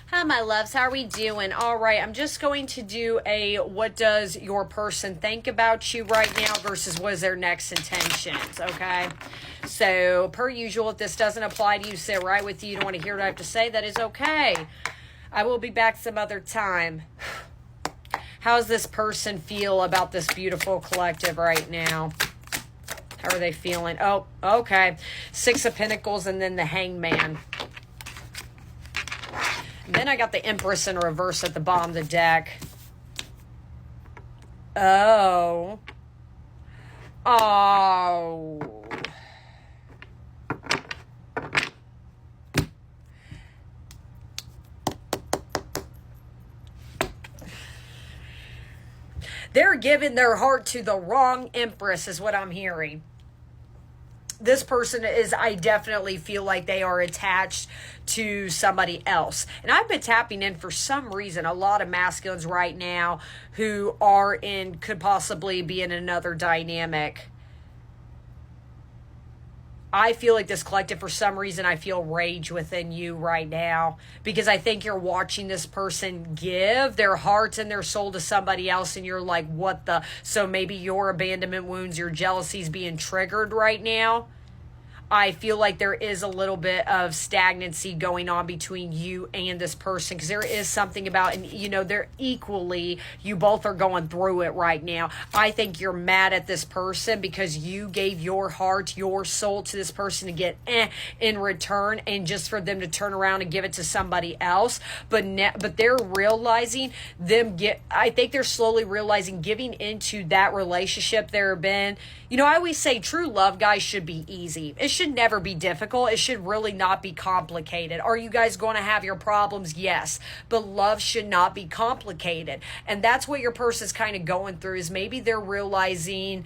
Hi, my loves. How are we doing? All right. I'm just going to do a what does your person think about you right now versus what is their next intentions, okay? So, per usual, if this doesn't apply to you, sit right with you. You don't want to hear what I have to say. That is okay. I will be back some other time. How does this person feel about this beautiful collective right now? How are they feeling? Oh, okay. Six of Pentacles and then the Hangman. Then I got the Empress in reverse at the bottom of the deck. Oh. Oh. They're giving their heart to the wrong Empress is what I'm hearing. This person I definitely feel like they are attached to somebody else. And I've been tapping in for some reason, a lot of masculines right now who could possibly be in another dynamic. I feel like this collective, for some reason, I feel rage within you right now because I think you're watching this person give their heart and their soul to somebody else and you're like, what the? So maybe your abandonment wounds, your jealousy's being triggered right now. I feel like there is a little bit of stagnancy going on between you and this person because there is something about, and they're equally, you both are going through it right now. I think you're mad at this person because you gave your heart, your soul to this person to get in return and just for them to turn around and give it to somebody else. But they're realizing I think they're slowly realizing giving into that relationship there have been, I always say true love, guys, should be easy. It should never be difficult. It should really not be complicated. Are you guys going to have your problems? Yes. But love should not be complicated. And that's what your person's kind of going through is maybe they're realizing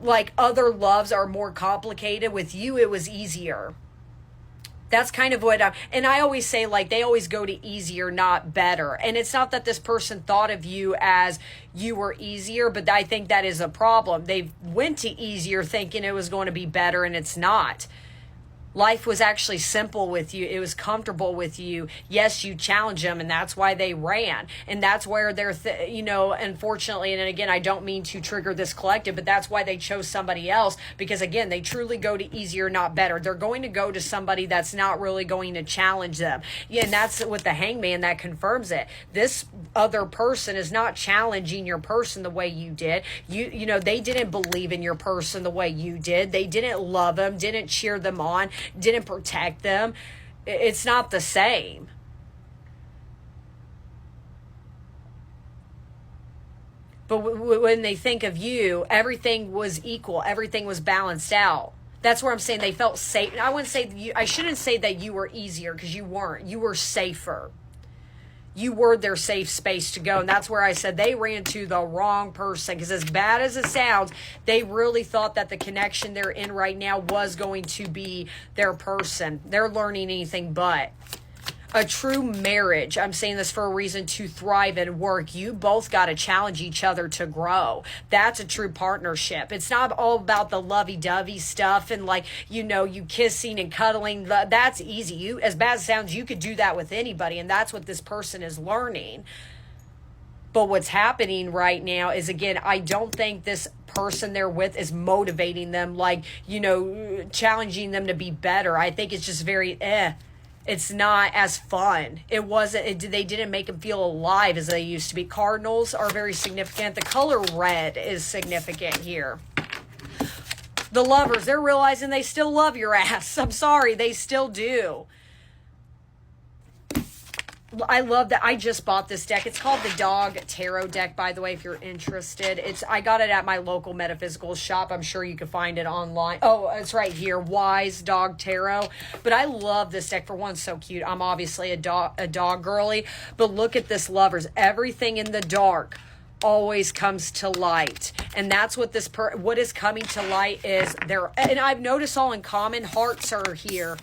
like other loves are more complicated. With you, it was easier. That's kind of what and I always say, like, they always go to easier, not better. And it's not that this person thought of you as you were easier, but I think that is a problem. They went to easier thinking it was going to be better, and it's not. Life was actually simple with you. It was comfortable with you. Yes, you challenged them, and that's why they ran. And that's where they're, unfortunately, and again, I don't mean to trigger this collective, but that's why they chose somebody else. Because again, they truly go to easier, not better. They're going to go to somebody that's not really going to challenge them. Yeah, and that's with the Hangman that confirms it. This other person is not challenging your person the way you did. They didn't believe in your person the way you did. They didn't love them, didn't cheer them on, didn't protect them. It's not the same. But when they think of you, everything was equal. Everything was balanced out. That's where I'm saying they felt safe. I shouldn't say that you were easier because you weren't. You were safer. You were their safe space to go. And that's where I said they ran to the wrong person. Because as bad as it sounds, they really thought that the connection they're in right now was going to be their person. They're learning anything but. A true marriage, I'm saying this for a reason, to thrive and work. You both got to challenge each other to grow. That's a true partnership. It's not all about the lovey-dovey stuff and you kissing and cuddling. That's easy. As bad as it sounds, you could do that with anybody, and that's what this person is learning. But what's happening right now is, again, I don't think this person they're with is motivating them, challenging them to be better. I think it's just very It's not as fun. They didn't make them feel alive as they used to be. Cardinals are very significant. The color red is significant here. The Lovers, they're realizing they still love your ass. I'm sorry, they still do. I love that. I just bought this deck. It's called the Dog Tarot deck, by the way, if you're interested. I got it at my local metaphysical shop. I'm sure you can find it online. Oh, it's right here, Wise Dog Tarot. But I love this deck. For one, it's so cute. I'm obviously a dog girly. But look at this, Lovers. Everything in the dark always comes to light. And that's what what is coming to light is and I've noticed all in common, hearts are here.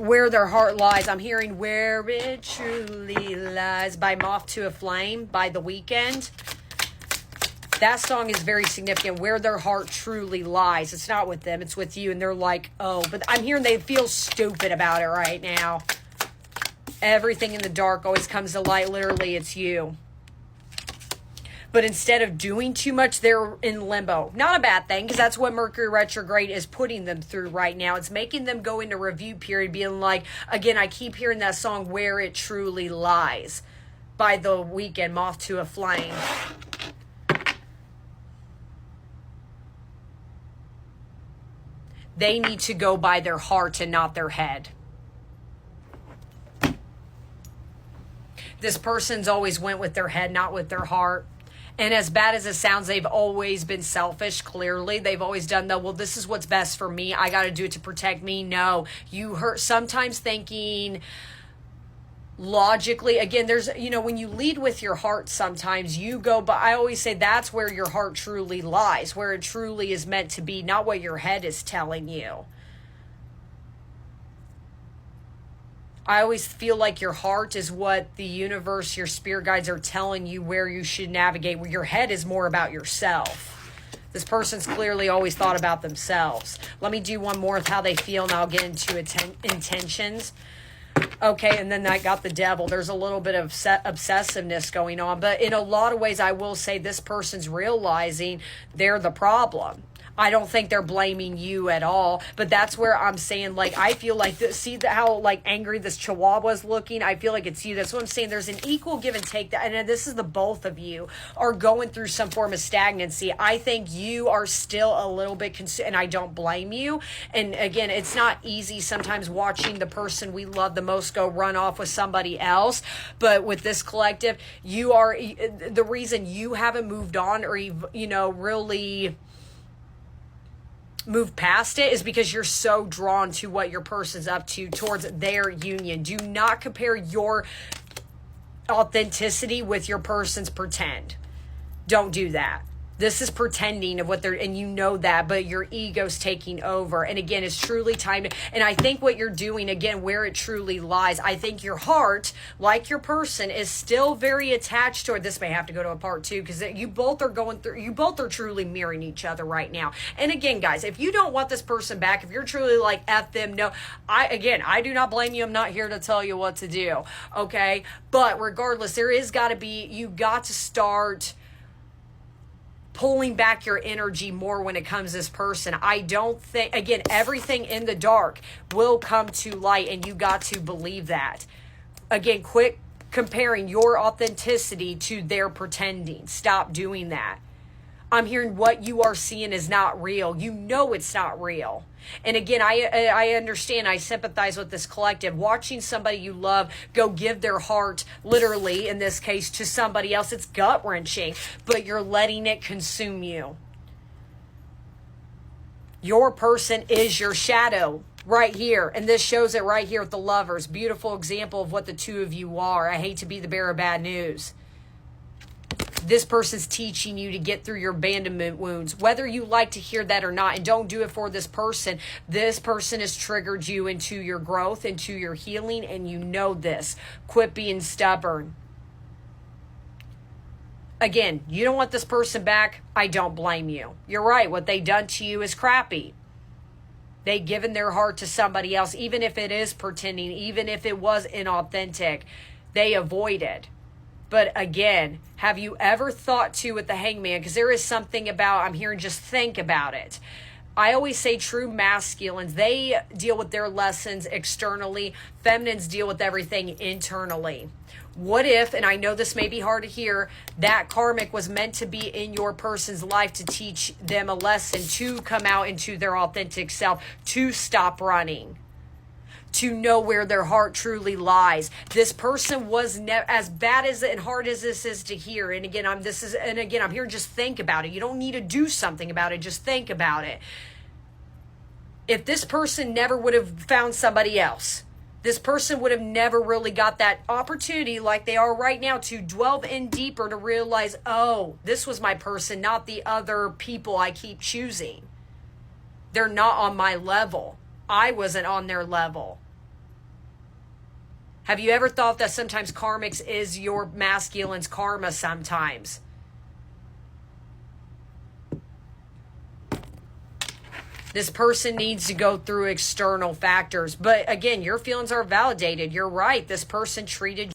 Where their heart lies. I'm hearing Where It Truly Lies by Moth to a Flame by The Weeknd. That song is very significant. Where their heart truly lies. It's not with them, it's with you. And they're like, oh, but I'm hearing they feel stupid about it right now. Everything in the dark always comes to light. Literally, it's you. But instead of doing too much, they're in limbo. Not a bad thing, because that's what Mercury Retrograde is putting them through right now. It's making them go into review period, being like, again, I keep hearing that song, Where It Truly Lies, by The Weeknd, Moth to a Flame. They need to go by their heart and not their head. This person's always went with their head, not with their heart. And as bad as it sounds, they've always been selfish, clearly. They've always done the, well, this is what's best for me. I got to do it to protect me. No, you hurt. Sometimes thinking logically, again, there's, when you lead with your heart, sometimes you go, but I always say that's where your heart truly lies, where it truly is meant to be, not what your head is telling you. I always feel like your heart is what the universe, your spirit guides are telling you where you should navigate, where your head is more about yourself. This person's clearly always thought about themselves. Let me do one more of how they feel, and I'll get into intentions. Okay, and then I got the devil. There's a little bit of obsessiveness going on, but in a lot of ways, I will say this person's realizing they're the problem. I don't think they're blaming you at all, but that's where I'm saying, like, I feel like, how, like, angry this chihuahua's looking? I feel like it's you. That's what I'm saying. There's an equal give and take, and this is the both of you are going through some form of stagnancy. I think you are still a little bit, and I don't blame you. And again, it's not easy sometimes watching the person we love the most go run off with somebody else, but with this collective, you are, the reason you haven't moved on or, really move past it is because you're so drawn to what your person's up to towards their union. Do not compare your authenticity with your person's pretend. Don't do that. This is pretending of what they're, and you know that, but your ego's taking over. And again, it's truly time to, and I think what you're doing, again, where it truly lies, I think your heart, like your person, is still very attached to it. This may have to go to a part two, because you both are truly mirroring each other right now. And again, guys, if you don't want this person back, if you're truly like, F them, no, I do not blame you. I'm not here to tell you what to do. Okay. But regardless, you got to start pulling back your energy more when it comes to this person. I don't think, again, everything in the dark will come to light, and you got to believe that. Again, quit comparing your authenticity to their pretending. Stop doing that. I'm hearing what you are seeing is not real. You know it's not real. And again, I understand, I sympathize with this collective. Watching somebody you love go give their heart, literally in this case, to somebody else, it's gut-wrenching, but you're letting it consume you. Your person is your shadow right here, and this shows it right here with the lovers. Beautiful example of what the two of you are. I hate to be the bearer of bad news. This person's teaching you to get through your abandonment wounds, whether you like to hear that or not. And don't do it for this person. This person has triggered you into your growth, into your healing, and you know this. Quit being stubborn. Again, you don't want this person back. I don't blame you. You're right. What they done to you is crappy. They given their heart to somebody else, even if it is pretending, even if it was inauthentic. They avoided. But again, have you ever thought to with the hangman, because there is something about, I'm hearing, just think about it. I always say true masculines, they deal with their lessons externally. Feminines deal with everything internally. What if, and I know this may be hard to hear, that karmic was meant to be in your person's life to teach them a lesson, to come out into their authentic self, to stop running, to know where their heart truly lies. This person was as bad as and hard as this is to hear. And again, I'm here. Just think about it. You don't need to do something about it. Just think about it. If this person never would have found somebody else, this person would have never really got that opportunity like they are right now to delve in deeper, to realize, oh, this was my person, not the other people I keep choosing. They're not on my level. I wasn't on their level. Have you ever thought that sometimes karmics is your masculine's karma sometimes? This person needs to go through external factors. But again, your feelings are validated. You're right. This person treated